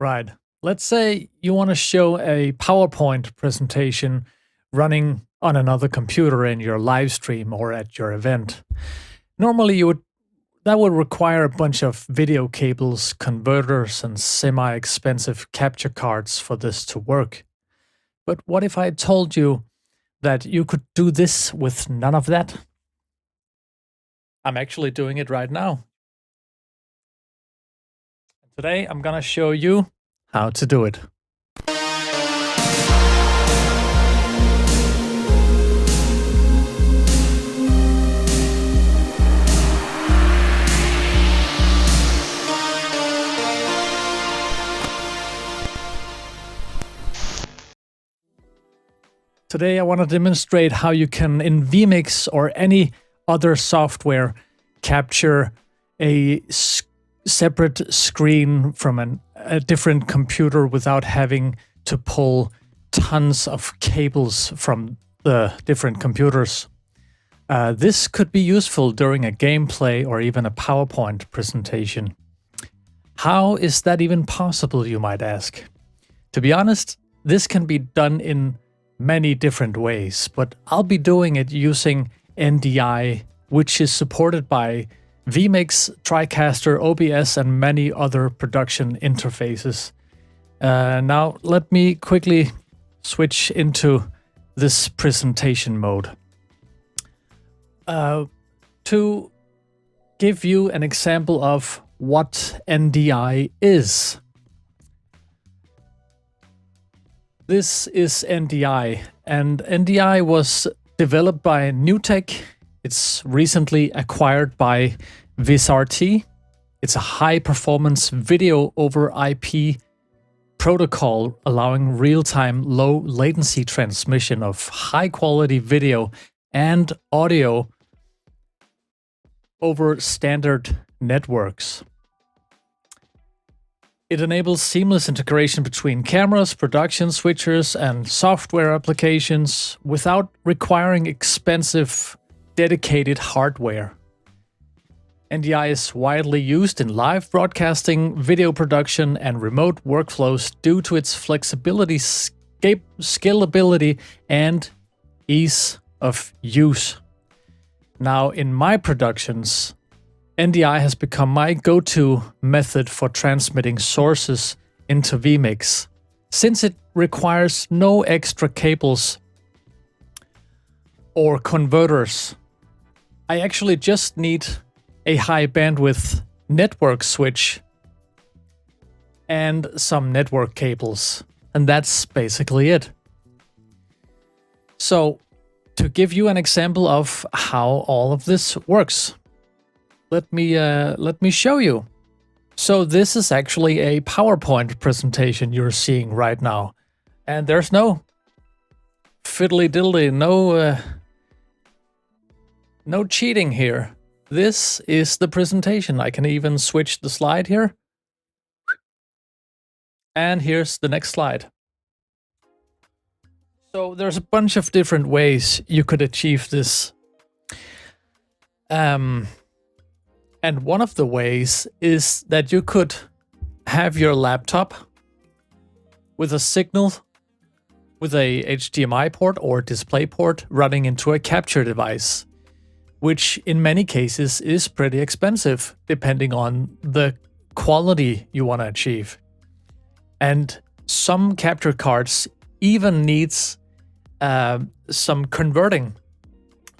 Right. Let's say you want to show a PowerPoint presentation running on another computer in your live stream or at your event. Normally that would require a bunch of video cables, converters, and semi-expensive capture cards for this to work. But what if I told you that you could do this with none of that? I'm actually doing it right now. Today I'm gonna show you how to do it. Today I want to demonstrate how you can, in vMix or any other software, capture a separate screen from a different computer without having to pull tons of cables from the different computers. This could be useful during a gameplay or even a PowerPoint presentation. How is that even possible, you might ask? To be honest, this can be done in many different ways, but I'll be doing it using NDI, which is supported by vMix, TriCaster, OBS, and many other production interfaces. Now, let me quickly switch into this presentation mode. To give you an example of what NDI is. This is NDI, and NDI was developed by NewTek. It's recently acquired by VisRT. It's a high-performance video over IP protocol allowing real-time, low-latency transmission of high-quality video and audio over standard networks. It enables seamless integration between cameras, production switchers, and software applications without requiring expensive, dedicated hardware. NDI is widely used in live broadcasting, video production, and remote workflows due to its flexibility, scalability, and ease of use. Now, in my productions, NDI has become my go-to method for transmitting sources into vMix, since it requires no extra cables or converters. I actually just need a high bandwidth network switch and some network cables, and that's basically it. So, to give you an example of how all of this works, let me show you. So this is actually a PowerPoint presentation you're seeing right now, and there's no fiddly diddly, no cheating here. This is the presentation. I can even switch the slide here, and here's the next slide. So there's a bunch of different ways you could achieve this. And one of the ways is that you could have your laptop with a signal with a HDMI port or display port running into a capture device, which in many cases is pretty expensive depending on the quality you want to achieve. And some capture cards even needs some converting.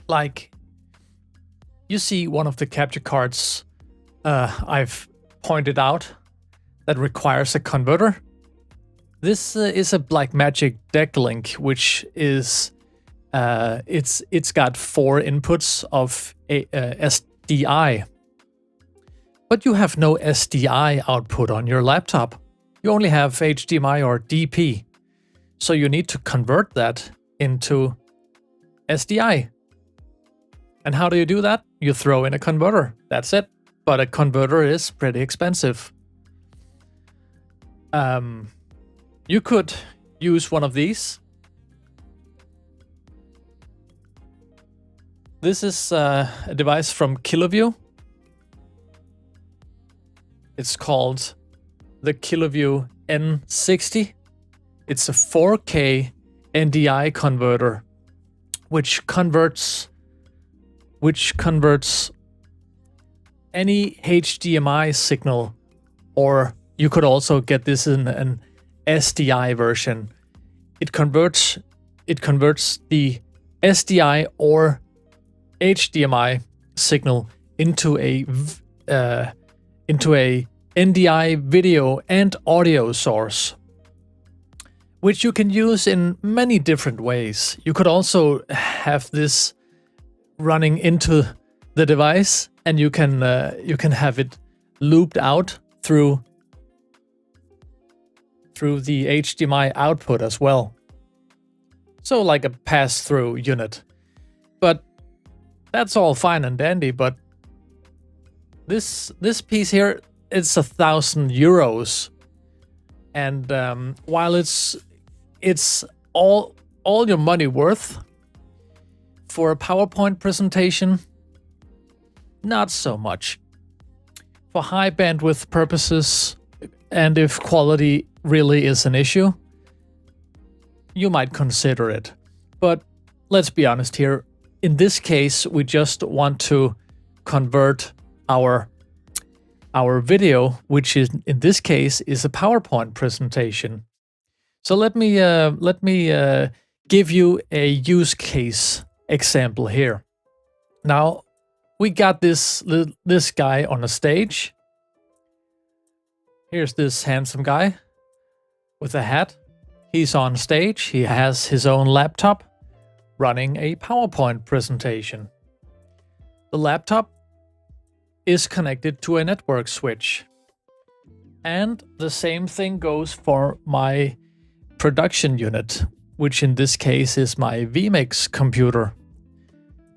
Like, you see one of the capture cards I've pointed out that requires a converter. This is a Blackmagic deck link, which is it's got 4 inputs of a SDI, but you have no SDI output on your laptop. You only have HDMI or DP, so you need to convert that into SDI. And how do you do that? You throw in a converter. That's it. But a converter is pretty expensive. You could use one of these. This is a device from KiloView. It's called the KiloView N60. It's a 4K NDI converter, which converts any HDMI signal, or you could also get this in an SDI version. It converts the SDI or HDMI signal into a NDI video and audio source, which you can use in many different ways. You could also have this running into the device, and you can have it looped out through the HDMI output as well. So like a pass-through unit. But that's all fine and dandy, but this piece here, it's 1,000 euros. And while it's all your money worth for a PowerPoint presentation, not so much. For high bandwidth purposes, and if quality really is an issue, you might consider it. But let's be honest here. In this case, we just want to convert our video, which is in this case is a PowerPoint presentation. So let me give you a use case example here. Now we got this guy on a stage. Here's this handsome guy with a hat. He's on stage. He has his own laptop running a PowerPoint presentation. The laptop is connected to a network switch. And the same thing goes for my production unit, which in this case is my vMix computer.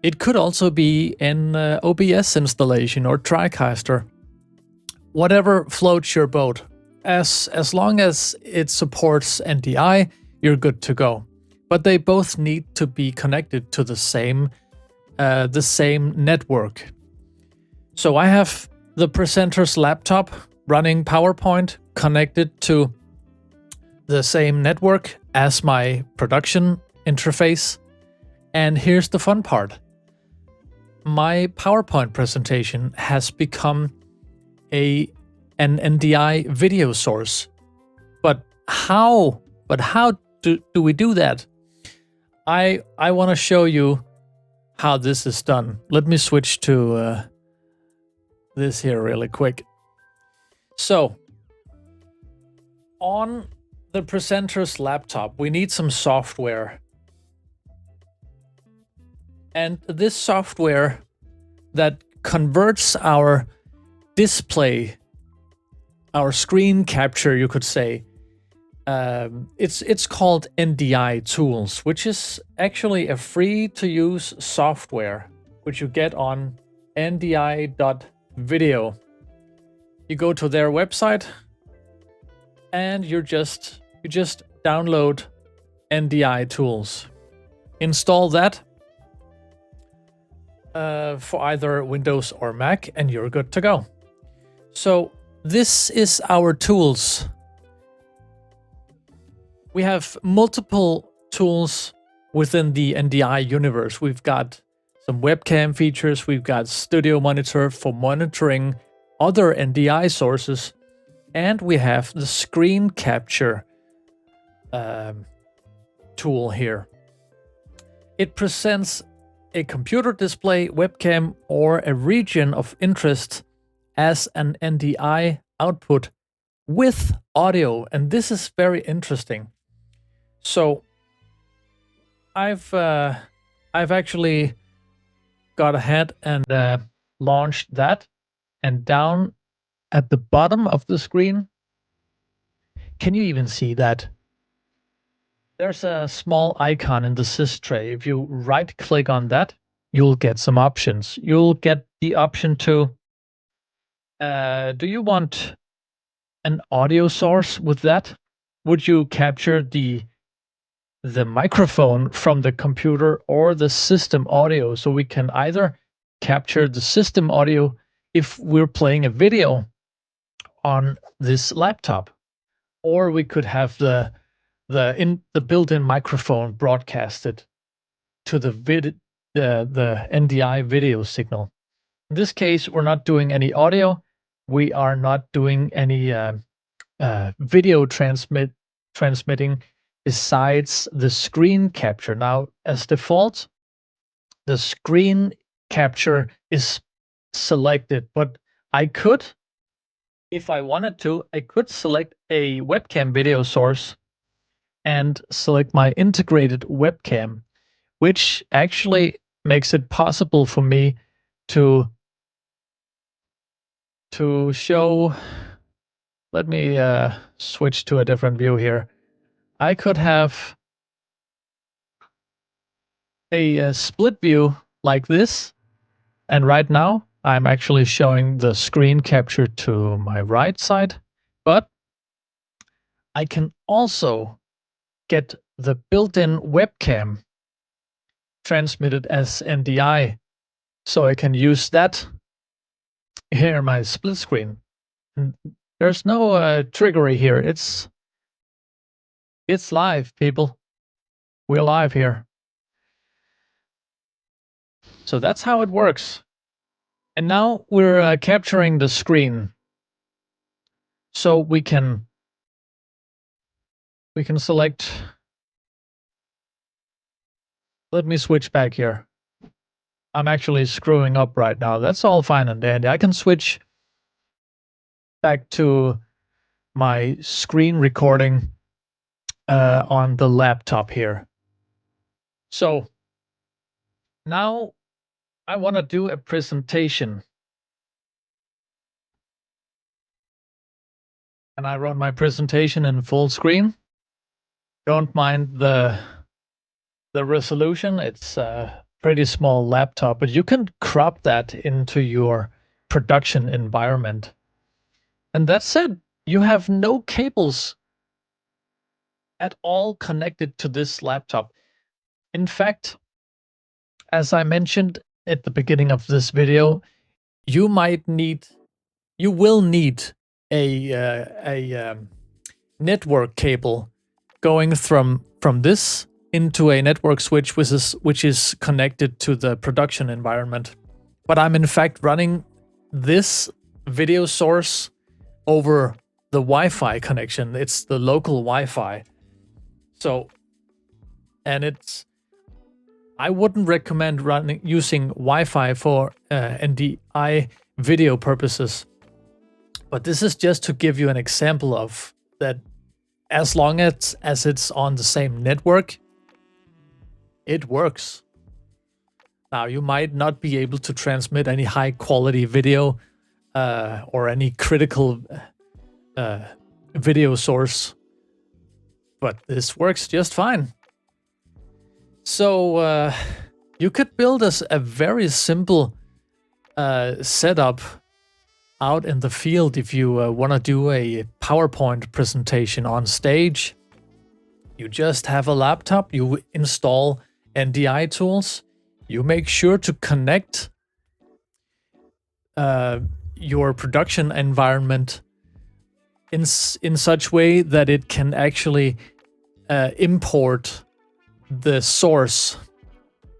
It could also be an OBS installation or TriCaster. Whatever floats your boat. As long as it supports NDI, you're good to go. But they both need to be connected to the same network. So I have the presenter's laptop running PowerPoint connected to the same network as my production interface. And here's the fun part. My PowerPoint presentation has become an NDI video source. But how do we do that? I want to show you how this is done. Let me switch to this here really quick. So on the presenter's laptop, we need some software. And this software that converts our display, our screen capture, you could say, it's called NDI Tools, which is actually a free-to-use software, which you get on ndi.video. You go to their website, and you just download NDI Tools. Install that for either Windows or Mac, and you're good to go. So this is our tools. We have multiple tools within the NDI universe. We've got some webcam features. We've got Studio Monitor for monitoring other NDI sources. And we have the screen capture tool here. It presents a computer display, webcam, or a region of interest as an NDI output with audio. And this is very interesting. So I've actually got ahead and launched that, and down at the bottom of the screen, can you even see that? There's a small icon in the sys tray. If you right click on that, you'll get some options. You'll get the option to, do you want an audio source with that? Would you capture the microphone from the computer or the system audio? So we can either capture the system audio if we're playing a video on this laptop, or we could have the built-in microphone broadcasted to the NDI video signal. In this case, we're not doing any audio. We are not doing any video transmitting besides the screen capture. Now, as default, the screen capture is selected, but I could, if I wanted to, I could select a webcam video source and select my integrated webcam, which actually makes it possible for me to show. Let me switch to a different view here. I could have a split view like this, and right now I'm actually showing the screen capture to my right side, but I can also get the built-in webcam transmitted as NDI, so I can use that here in my split screen. There's no trickery here. It's live, people. We're live here. So that's how it works. And now we're capturing the screen, so we can select. Let me switch back here. I'm actually screwing up right now. That's all fine and dandy. I can switch back to my screen recording on the laptop here. So now I want to do a presentation. And I run my presentation in full screen. Don't mind the resolution. It's a pretty small laptop, but you can crop that into your production environment. And that said, you have no cables at all connected to this laptop. In fact, as I mentioned at the beginning of this video, you will need a network cable going from this into a network switch, which is connected to the production environment. But I'm in fact running this video source over the Wi-Fi connection. It's the local Wi-Fi. So, and I wouldn't recommend using Wi-Fi for NDI video purposes. But this is just to give you an example of that. As long as it's on the same network, it works. Now, you might not be able to transmit any high quality video or any critical video source, but this works just fine. So you could build us a very simple setup out in the field if you want to do a PowerPoint presentation on stage. You just have a laptop, you install NDI tools, you make sure to connect your production environment in such way that it can actually import the source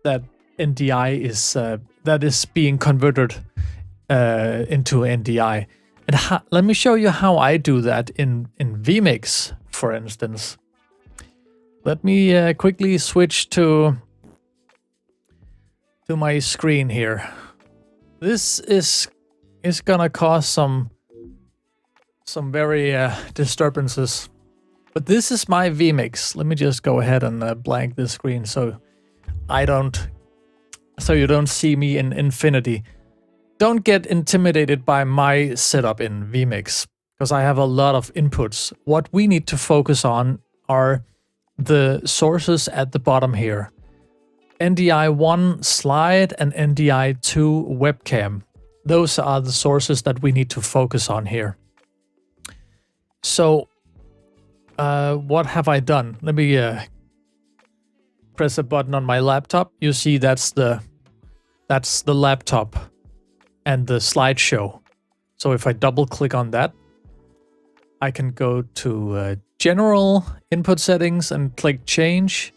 that NDI is that is being converted into NDI. And let me show you how I do that in vMix, for instance. Let me quickly switch to my screen here. This is gonna cause some very disturbances. But this is my vMix. Let me just go ahead and blank this screen so you don't see me in infinity. Don't get intimidated by my setup in vMix, because I have a lot of inputs. What we need to focus on are the sources at the bottom here. NDI1 slide and NDI2 webcam. Those are the sources that we need to focus on here. So, what have I done? Let me press a button on my laptop. You see that's the laptop and the slideshow. So if I double click on that, I can go to general input settings and click change.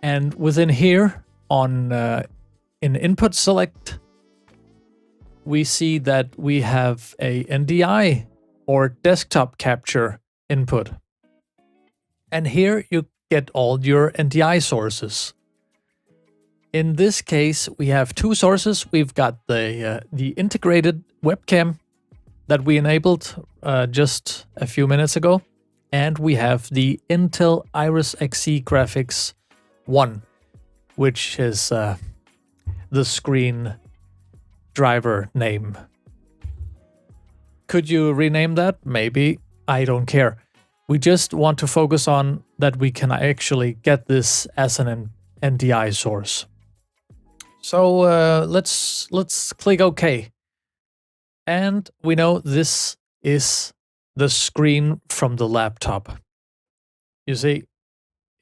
And within here on in input select, we see that we have a NDI or desktop capture input. And here you get all your NDI sources. In this case, we have two sources. We've got the integrated webcam that we enabled just a few minutes ago. And we have the Intel Iris Xe graphics 1, which is the screen driver name. Could you rename that? Maybe. I don't care. We just want to focus on that we can actually get this as an NDI source. So let's click OK. And we know this is the screen from the laptop. You see,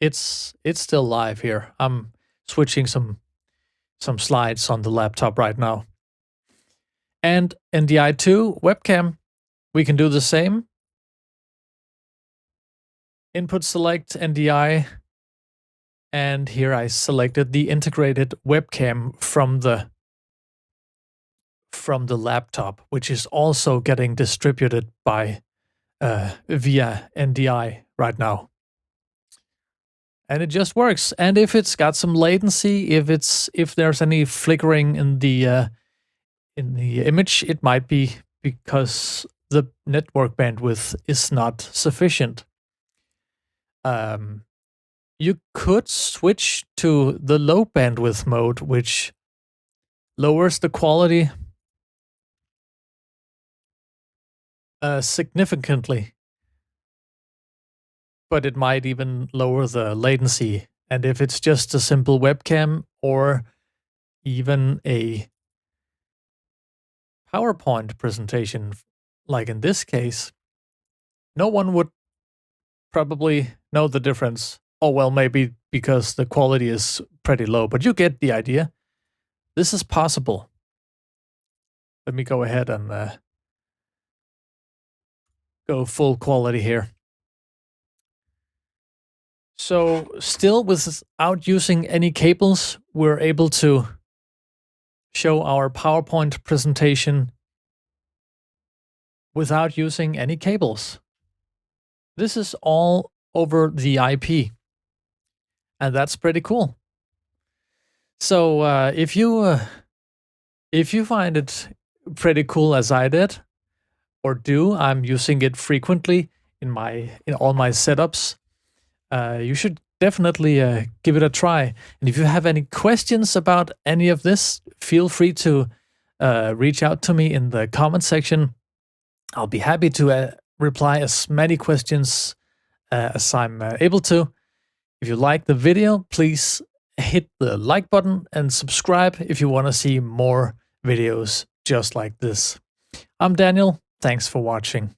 it's still live here. I'm switching some slides on the laptop right now. And NDI2 webcam, we can do the same. Input select NDI. And here I selected the integrated webcam from the laptop, which is also getting distributed by via NDI right now. And it just works. And if it's got some latency, if there's any flickering in the image, it might be because the network bandwidth is not sufficient. You could switch to the low bandwidth mode, which lowers the quality significantly, but it might even lower the latency. And if it's just a simple webcam or even a PowerPoint presentation, like in this case, no one would probably know the difference. Oh, well, maybe because the quality is pretty low, but you get the idea. This is possible. Let me go ahead and go full quality here. So still without using any cables, we're able to show our PowerPoint presentation without using any cables. This is all over the IP. And that's pretty cool. So if you find it pretty cool as I did, or do, I'm using it frequently in all my setups. You should definitely give it a try. And if you have any questions about any of this, feel free to reach out to me in the comment section. I'll be happy to reply as many questions as I'm able to. If you like the video, please hit the like button and subscribe if you want to see more videos just like this. I'm Daniel. Thanks for watching.